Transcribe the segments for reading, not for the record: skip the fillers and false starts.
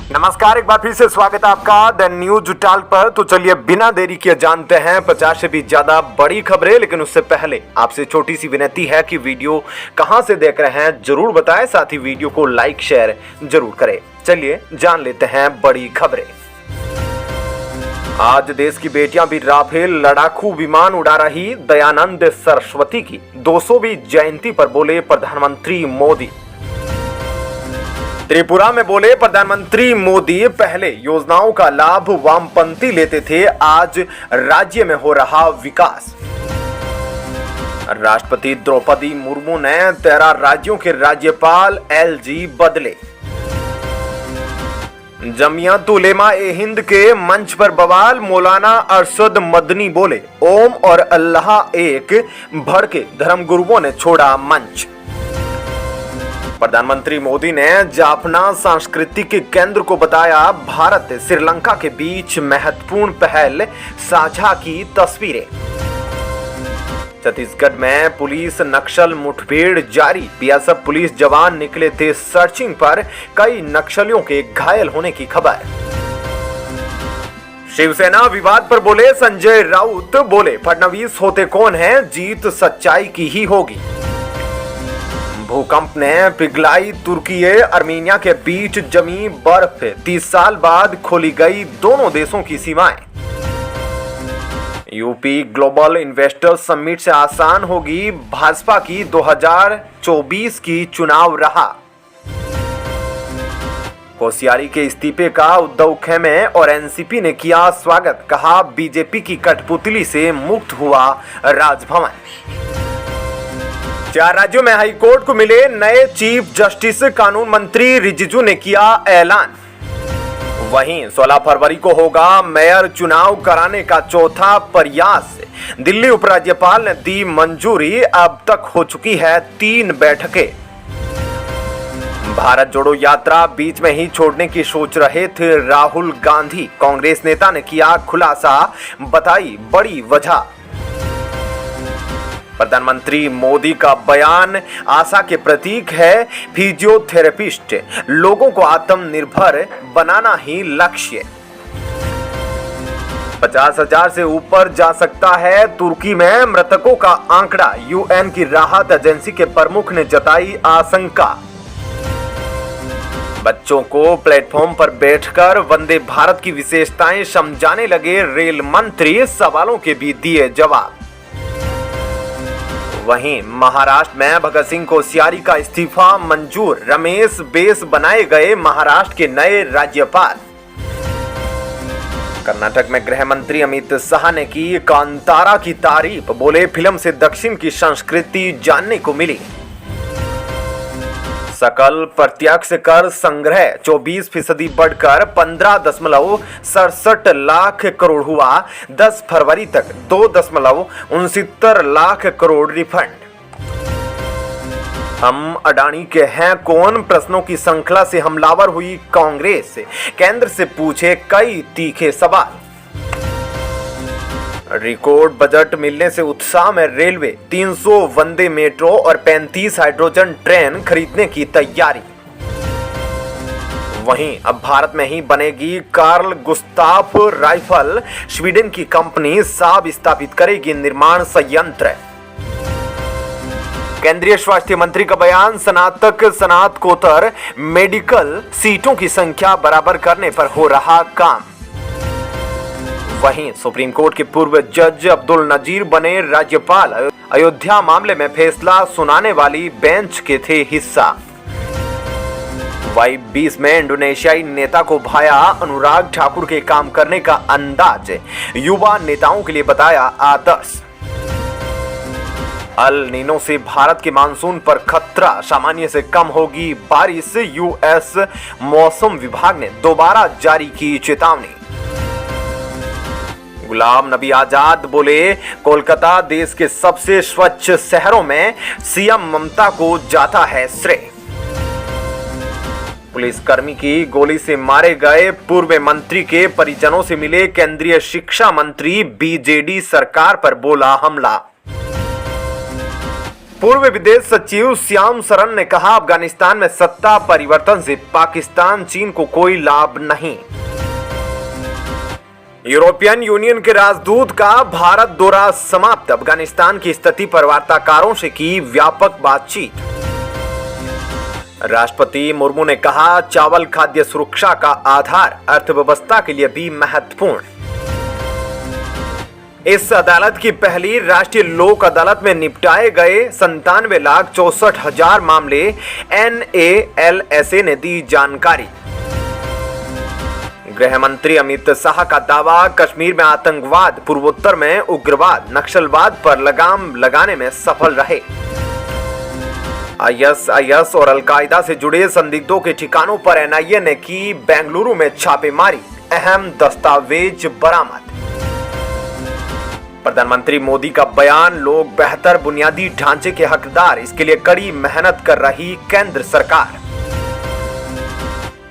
नमस्कार, एक बार फिर से स्वागत है आपका द न्यूज टॉक पर। तो चलिए बिना देरी किए जानते हैं 50 से भी ज्यादा बड़ी खबरें। लेकिन उससे पहले आपसे छोटी सी विनती है कि वीडियो कहां से देख रहे हैं जरूर बताएं, साथ ही वीडियो को लाइक शेयर जरूर करें। चलिए जान लेते हैं बड़ी खबरें। आज देश की बेटियां भी राफेल लड़ाकू विमान उड़ा रही। दयानंद सरस्वती की 200वीं जयंती पर बोले प्रधानमंत्री मोदी। त्रिपुरा में बोले प्रधानमंत्री मोदी, पहले योजनाओं का लाभ वामपंथी लेते थे, आज राज्य में हो रहा विकास। राष्ट्रपति द्रौपदी मुर्मू ने 13 राज्यों के राज्यपाल एलजी बदले। जमियत उलेमा ए हिंद के मंच पर बवाल। मौलाना अरशद मदनी बोले, ओम और अल्लाह एक, भड़के धर्मगुरुओं ने छोड़ा मंच। प्रधानमंत्री मोदी ने जाफना सांस्कृतिक केंद्र को बताया भारत श्रीलंका के बीच महत्वपूर्ण पहल, साझा की तस्वीरें। छत्तीसगढ़ में पुलिस नक्सल मुठभेड़ जारी। बीएसएफ पुलिस जवान निकले थे सर्चिंग पर, कई नक्सलियों के घायल होने की खबर। शिवसेना विवाद पर बोले संजय राउत। बोले फडणवीस होते कौन है, जीत सच्चाई की ही होगी। भूकंप ने पिघलाई तुर्की अर्मीनिया के बीच जमी बर्फ। 30 साल बाद खोली गई दोनों देशों की सीमाएं। यूपी ग्लोबल इन्वेस्टर समिट से आसान होगी भाजपा की 2024 की चुनाव राह। कोश्यारी के इस्तीफे का उद्धव खेमे और एनसीपी ने किया स्वागत, कहा बीजेपी की कठपुतली से मुक्त हुआ राजभवन। 4 राज्यों में हाईकोर्ट को मिले नए चीफ जस्टिस। कानून मंत्री रिजिजू ने किया ऐलान। वहीं 16 फरवरी को होगा मेयर चुनाव कराने का चौथा प्रयास। दिल्ली उपराज्यपाल ने दी मंजूरी, अब तक हो चुकी है 3 बैठकें। भारत जोड़ो यात्रा बीच में ही छोड़ने की सोच रहे थे राहुल गांधी। कांग्रेस नेता ने किया खुलासा, बताई बड़ी वजह। प्रधानमंत्री मोदी का बयान आशा के प्रतीक है। फिजियोथेरेपिस्ट, लोगों को आत्मनिर्भर बनाना ही लक्ष्य। 50,000 से ऊपर जा सकता है तुर्की में मृतकों का आंकड़ा। यूएन की राहत एजेंसी के प्रमुख ने जताई आशंका। बच्चों को प्लेटफॉर्म पर बैठकर वंदे भारत की विशेषताएं समझाने लगे रेल मंत्री, सवालों के भी दिए जवाब। वहीं महाराष्ट्र में भगत सिंह कोश्यारी का इस्तीफा मंजूर। रमेश बैस बनाए गए महाराष्ट्र के नए राज्यपाल। कर्नाटक में गृह मंत्री अमित शाह ने की कांतारा की तारीफ। बोले फिल्म से दक्षिण की संस्कृति जानने को मिली। सकल प्रत्यक्ष कर संग्रह 24% बढ़कर 15.67 लाख करोड़ हुआ। 10 फरवरी तक 2.69 लाख करोड़ रिफंड। हम अडानी के हैं कौन, प्रश्नों की श्रृंखला से हमलावर हुई कांग्रेस। केंद्र से पूछे कई तीखे सवाल। रिकॉर्ड बजट मिलने से उत्साह में रेलवे। 300 वंदे मेट्रो और 35 हाइड्रोजन ट्रेन खरीदने की तैयारी। वहीं अब भारत में ही बनेगी कार्ल गुस्ताफ राइफल। स्वीडन की कंपनी साब स्थापित करेगी निर्माण संयंत्र। केंद्रीय स्वास्थ्य मंत्री का बयान, स्नातक स्नातकोत्तर मेडिकल सीटों की संख्या बराबर करने पर हो रहा काम। वहीं सुप्रीम कोर्ट के पूर्व जज अब्दुल नजीर बने राज्यपाल। अयोध्या मामले में फैसला सुनाने वाली बेंच के थे हिस्सा। Y20 में इंडोनेशियाई नेता को भाया अनुराग ठाकुर के काम करने का अंदाज, युवा नेताओं के लिए बताया आदर्श। अल नीनो से भारत के मानसून पर खतरा, सामान्य से कम होगी बारिश। यूएस मौसम विभाग ने दोबारा जारी की चेतावनी। गुलाम नबी आजाद बोले, कोलकाता देश के सबसे स्वच्छ शहरों में, सीएम ममता को जाता है श्रेय। पुलिसकर्मी की गोली से मारे गए पूर्व मंत्री के परिजनों से मिले केंद्रीय शिक्षा मंत्री। बीजेडी सरकार पर बोला हमला। पूर्व विदेश सचिव श्याम सरन ने कहा, अफगानिस्तान में सत्ता परिवर्तन से पाकिस्तान चीन को कोई लाभ नहीं। यूरोपियन यूनियन के राजदूत का भारत दौरा समाप्त, अफगानिस्तान की स्थिति पर वार्ताकारों से की व्यापक बातचीत। राष्ट्रपति मुर्मू ने कहा, चावल खाद्य सुरक्षा का आधार, अर्थव्यवस्था के लिए भी महत्वपूर्ण। इस अदालत की पहली राष्ट्रीय लोक अदालत में निपटाए गए 97,64,000 मामले, NALSA ने दी जानकारी। गृह मंत्री अमित शाह का दावा, कश्मीर में आतंकवाद, पूर्वोत्तर में उग्रवाद, नक्सलवाद पर लगाम लगाने में सफल रहे। ISIS और अलकायदा से जुड़े संदिग्धों के ठिकानों पर NIA ने की बेंगलुरु में छापेमारी, अहम दस्तावेज बरामद। प्रधानमंत्री मोदी का बयान, लोग बेहतर बुनियादी ढांचे के हकदार, इसके लिए कड़ी मेहनत कर रही केंद्र सरकार।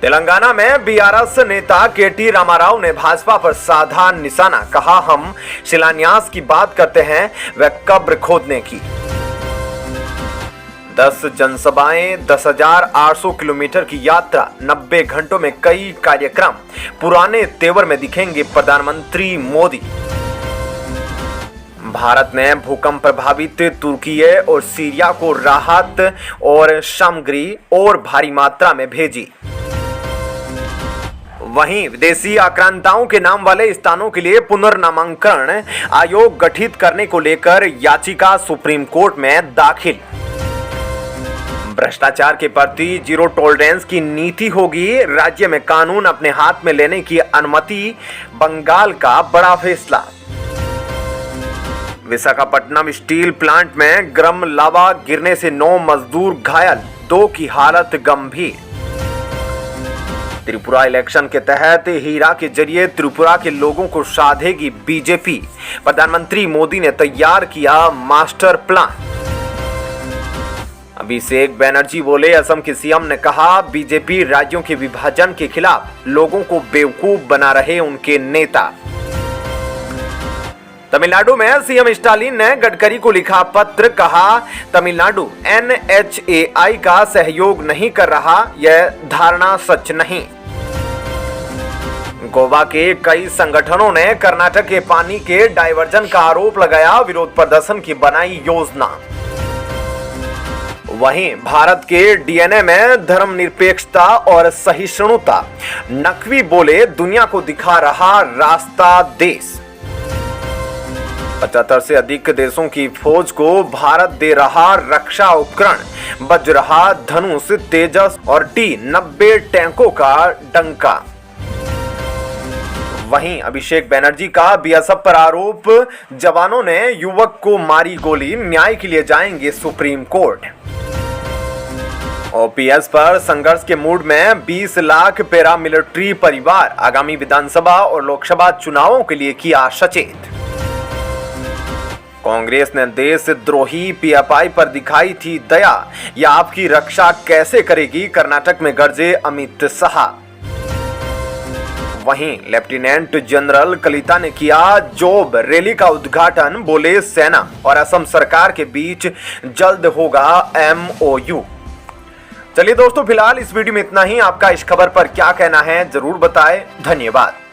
तेलंगाना में BRS नेता KT रामाराव ने भाजपा पर साधा निशाना, कहा, हम शिलान्यास की बात करते हैं, वह कब्र खोदने की। 10 जनसभाएं, 10,800 किलोमीटर की यात्रा, 90 घंटों में कई कार्यक्रम, पुराने तेवर में दिखेंगे प्रधानमंत्री मोदी। भारत ने भूकंप प्रभावित तुर्की और सीरिया को राहत और सामग्री और भारी मात्रा में भेजी। वहीं विदेशी आक्रांताओं के नाम वाले स्थानों के लिए पुनर्नामांकन आयोग गठित करने को लेकर याचिका सुप्रीम कोर्ट में दाखिल। भ्रष्टाचार के प्रति जीरो टॉलरेंस की नीति होगी, राज्य में कानून अपने हाथ में लेने की अनुमति, बंगाल का बड़ा फैसला। विशाखापट्टनम स्टील प्लांट में गर्म लावा गिरने से 9 मजदूर घायल, 2 की हालत गंभीर। त्रिपुरा इलेक्शन के तहत हीरा के जरिए त्रिपुरा के लोगों को साधेगी बीजेपी, प्रधानमंत्री मोदी ने तैयार किया मास्टर प्लान। अभिषेक बनर्जी बोले, असम के सीएम ने कहा, बीजेपी राज्यों के विभाजन के खिलाफ, लोगों को बेवकूफ बना रहे उनके नेता। तमिलनाडु में सीएम स्टालिन ने गडकरी को लिखा पत्र, कहा, तमिलनाडु NHAI का सहयोग नहीं कर रहा, यह धारणा सच नहीं। गोवा के कई संगठनों ने कर्नाटक के पानी के डायवर्जन का आरोप लगाया, विरोध प्रदर्शन की बनाई योजना। वहीं भारत के DNA में धर्मनिरपेक्षता और सहिष्णुता, नकवी बोले, दुनिया को दिखा रहा रास्ता देश। 75 से अधिक देशों की फौज को भारत दे रहा रक्षा उपकरण, बज रहा धनुष, तेजस और T-90 टैंकों का डंका। वहीं अभिषेक बनर्जी का BSF पर आरोप, जवानों ने युवक को मारी गोली, न्याय के लिए जाएंगे सुप्रीम कोर्ट। OPS पर संघर्ष के मूड में 20 लाख पैरामिलिट्री परिवार, आगामी विधानसभा और लोकसभा चुनावों के लिए किया सचेत। कांग्रेस ने देशद्रोही PFI पर दिखाई थी दया, यह आपकी रक्षा कैसे करेगी, कर्नाटक में गरजे अमित शाह। वहीं लेफ्टिनेंट जनरल कलिता ने किया जॉब रैली का उद्घाटन, बोले, सेना और असम सरकार के बीच जल्द होगा MOU। चलिए दोस्तों, फिलहाल इस वीडियो में इतना ही। आपका इस खबर पर क्या कहना है जरूर बताएं। धन्यवाद।